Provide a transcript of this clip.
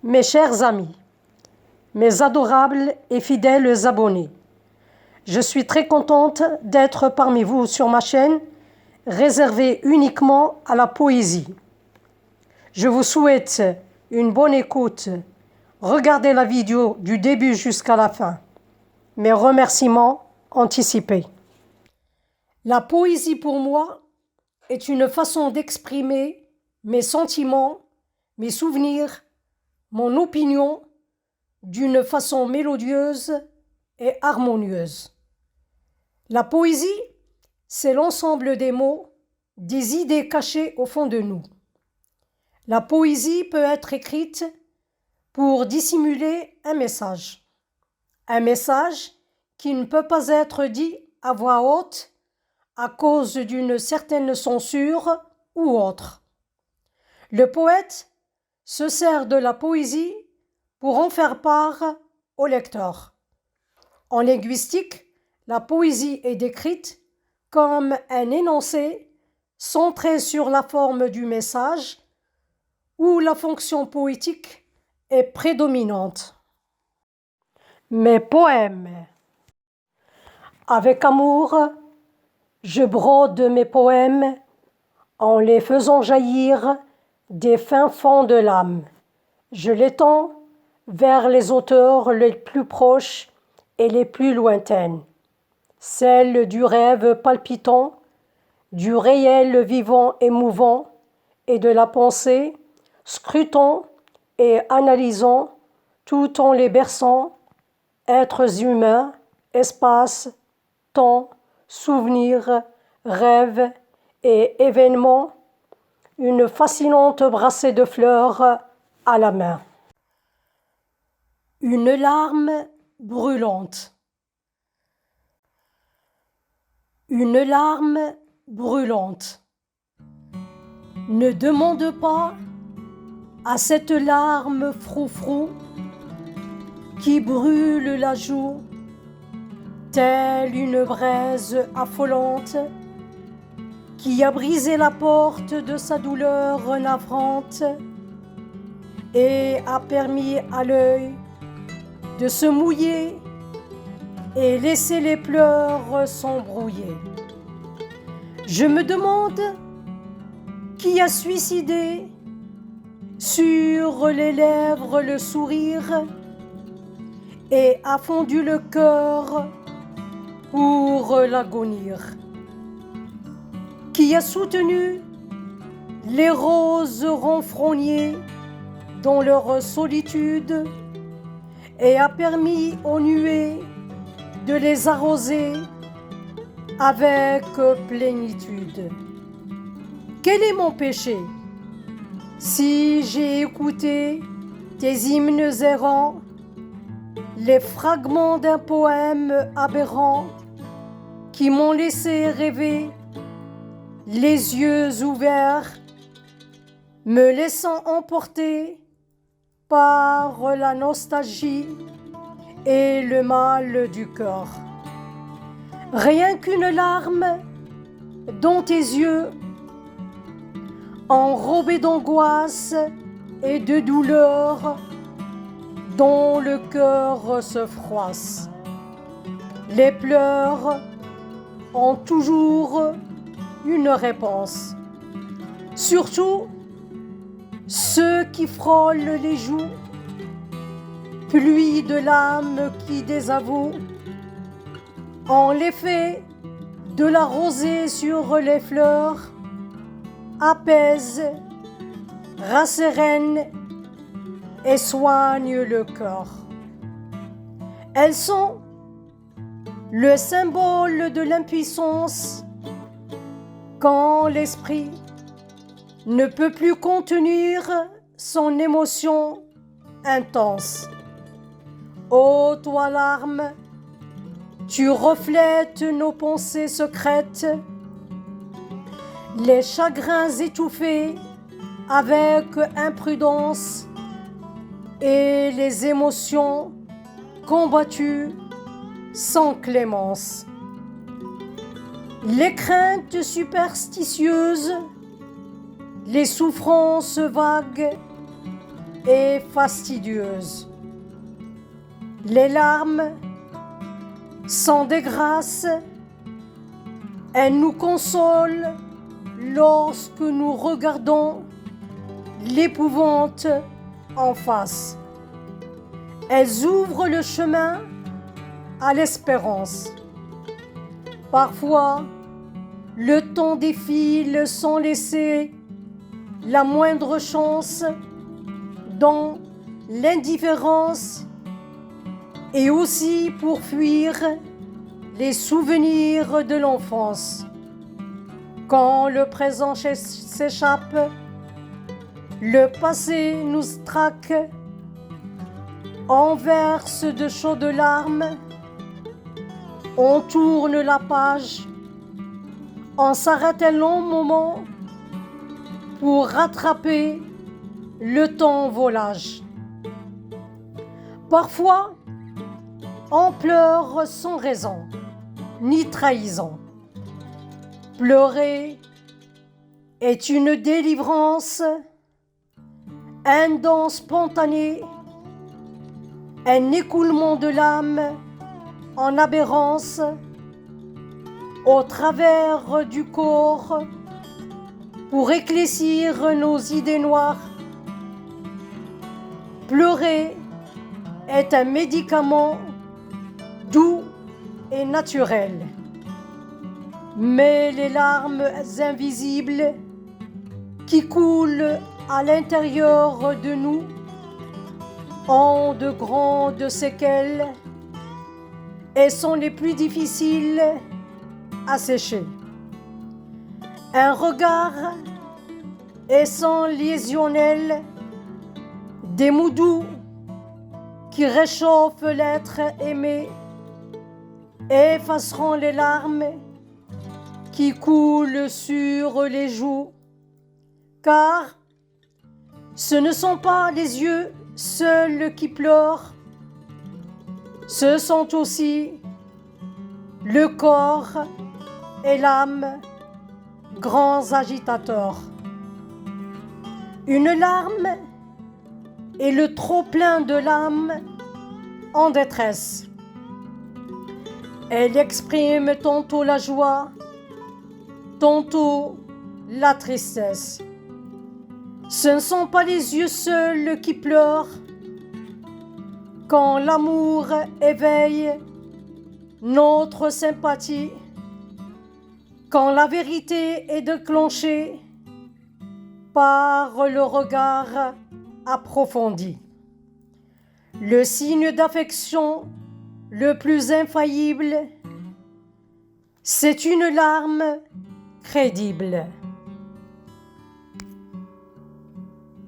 Mes chers amis, mes adorables et fidèles abonnés, je suis très contente d'être parmi vous sur ma chaîne réservée uniquement à la poésie. Je vous souhaite une bonne écoute. Regardez la vidéo du début jusqu'à la fin. Mes remerciements anticipés. La poésie pour moi est une façon d'exprimer mes sentiments, mes souvenirs, mon opinion d'une façon mélodieuse et harmonieuse. La poésie, c'est l'ensemble des mots, des idées cachées au fond de nous. La poésie peut être écrite pour dissimuler un message qui ne peut pas être dit à voix haute à cause d'une certaine censure ou autre. Le poète se sert de la poésie pour en faire part au lecteur. En linguistique, la poésie est décrite comme un énoncé centré sur la forme du message où la fonction poétique est prédominante. Mes poèmes. Avec amour, je brode mes poèmes en les faisant jaillir des fins fonds de l'âme. Je les tends vers les auteurs les plus proches et les plus lointaines, celles du rêve palpitant, du réel vivant et mouvant, et de la pensée, scrutant et analysant, tout en les berçant, êtres humains, espace, temps, souvenirs, rêves et événements, une fascinante brassée de fleurs à la main. Une larme brûlante. Une larme brûlante. Ne demande pas à cette larme froufrou qui brûle la joue, telle une braise affolante, qui a brisé la porte de sa douleur navrante et a permis à l'œil de se mouiller et laisser les pleurs s'embrouiller. Je me demande qui a suicidé sur les lèvres le sourire et a fondu le cœur pour l'agonir. Qui a soutenu les roses renfrognées dans leur solitude et a permis aux nuées de les arroser avec plénitude. Quel est mon péché si j'ai écouté tes hymnes errants, les fragments d'un poème aberrant qui m'ont laissé rêver les yeux ouverts, me laissant emporter par la nostalgie et le mal du cœur. Rien qu'une larme dans tes yeux, enrobés d'angoisse et de douleur, dont le cœur se froisse. Les pleurs ont toujours une réponse. Surtout ceux qui frôlent les joues, pluie de l'âme qui désavoue, en l'effet de la rosée sur les fleurs, apaise, rassérène et soigne le cœur. Elles sont le symbole de l'impuissance quand l'esprit ne peut plus contenir son émotion intense. Ô toi larme, tu reflètes nos pensées secrètes, les chagrins étouffés avec imprudence et les émotions combattues sans clémence. Les craintes superstitieuses, les souffrances vagues et fastidieuse. Les larmes sont des grâces, elles nous consolent lorsque nous regardons l'épouvante en face. Elles ouvrent le chemin à l'espérance. Parfois, le temps défile sans laisser la moindre chance dans l'indifférence et aussi pour fuir les souvenirs de l'enfance. Quand le présent s'échappe, le passé nous traque, on verse de chaudes larmes, on tourne la page, on s'arrête un long moment pour rattraper le temps volage. Parfois, on pleure sans raison, ni trahison. Pleurer est une délivrance, un don spontané, un écoulement de l'âme en aberrance au travers du corps pour éclaircir nos idées noires. Pleurer est un médicament doux et naturel. Mais les larmes invisibles qui coulent à l'intérieur de nous ont de grandes séquelles et sont les plus difficiles à sécher. Un regard est sans lésionnel, des mots doux qui réchauffent l'être aimé, effaceront les larmes qui coulent sur les joues, car ce ne sont pas les yeux seuls qui pleurent, ce sont aussi le corps et l'âme, grands agitateurs. Une larme est le trop-plein de l'âme en détresse. Elle exprime tantôt la joie, tantôt la tristesse. Ce ne sont pas les yeux seuls qui pleurent. Quand l'amour éveille notre sympathie, quand la vérité est déclenchée par le regard approfondi. Le signe d'affection le plus infaillible, c'est une larme crédible.